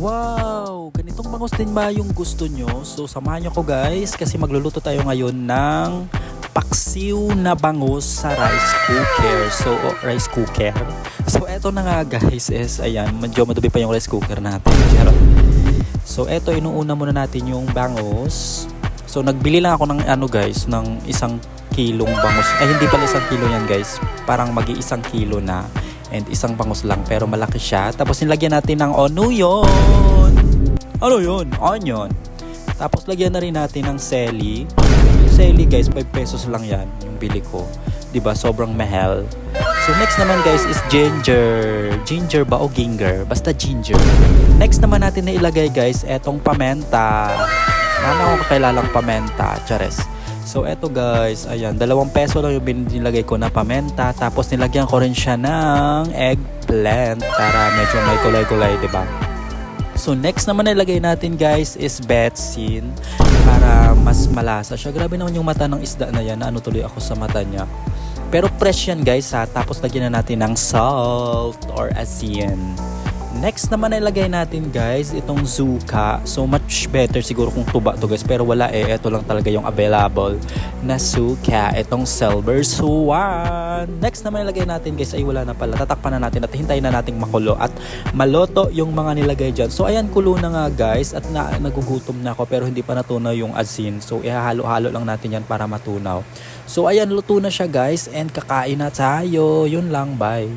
Wow! Ganitong bangus din ba yung gusto nyo? So samahan nyo ko guys kasi magluluto tayo ngayon ng paksiw na bangus sa rice cooker. Rice cooker. So eto na nga guys is ayan, medyo madubi pa yung rice cooker natin. Charot. So eto inuuna muna natin yung bangus. So nagbili lang ako ng guys, ng 1 kilong bangus. Ay hindi pala 1 kilo yan guys. Parang magi 1 kilo na. And isang bangus lang pero malaki siya. Tapos nilagyan natin ng onion. Ano yun? Onion. Tapos lagyan na rin natin ng seli. Yung seli guys, 5 pesos lang yan yung bili ko. 'Di ba? Sobrang mahal. So next naman guys is ginger. Ginger ba o ginger? Basta ginger. Next naman natin na ilagay guys etong pamenta. Mama ko kakilalang pamenta. Chares. So eto guys, ayan, 2 peso lang yung nilagay ko na pamenta. Tapos nilagyan ko rin siya ng eggplant para medyo may kulay-kulay, diba? So next naman nilagay natin guys is betsin para mas malasa siya. Grabe naman yung mata ng isda na yan. Ano tuloy ako sa mata niya. Pero fresh yan guys ha. Tapos lagyan na natin ng salt or asin. Next naman ilagay natin guys itong zuka. So much better siguro kung tuba to guys. Pero wala eh. Ito lang talaga yung available na suka. Itong silver swan. Next naman ilagay natin guys ay wala na pala. Tatakpan na natin at hintayin na nating makulo at maloto yung mga nilagay dyan. So ayan, kulo na nga guys at nagugutom na ako pero hindi pa natunaw yung asin. So ihahalo-halo lang natin yan para matunaw. So ayan, luto na siya guys and kakain na tayo. Yun lang, bye.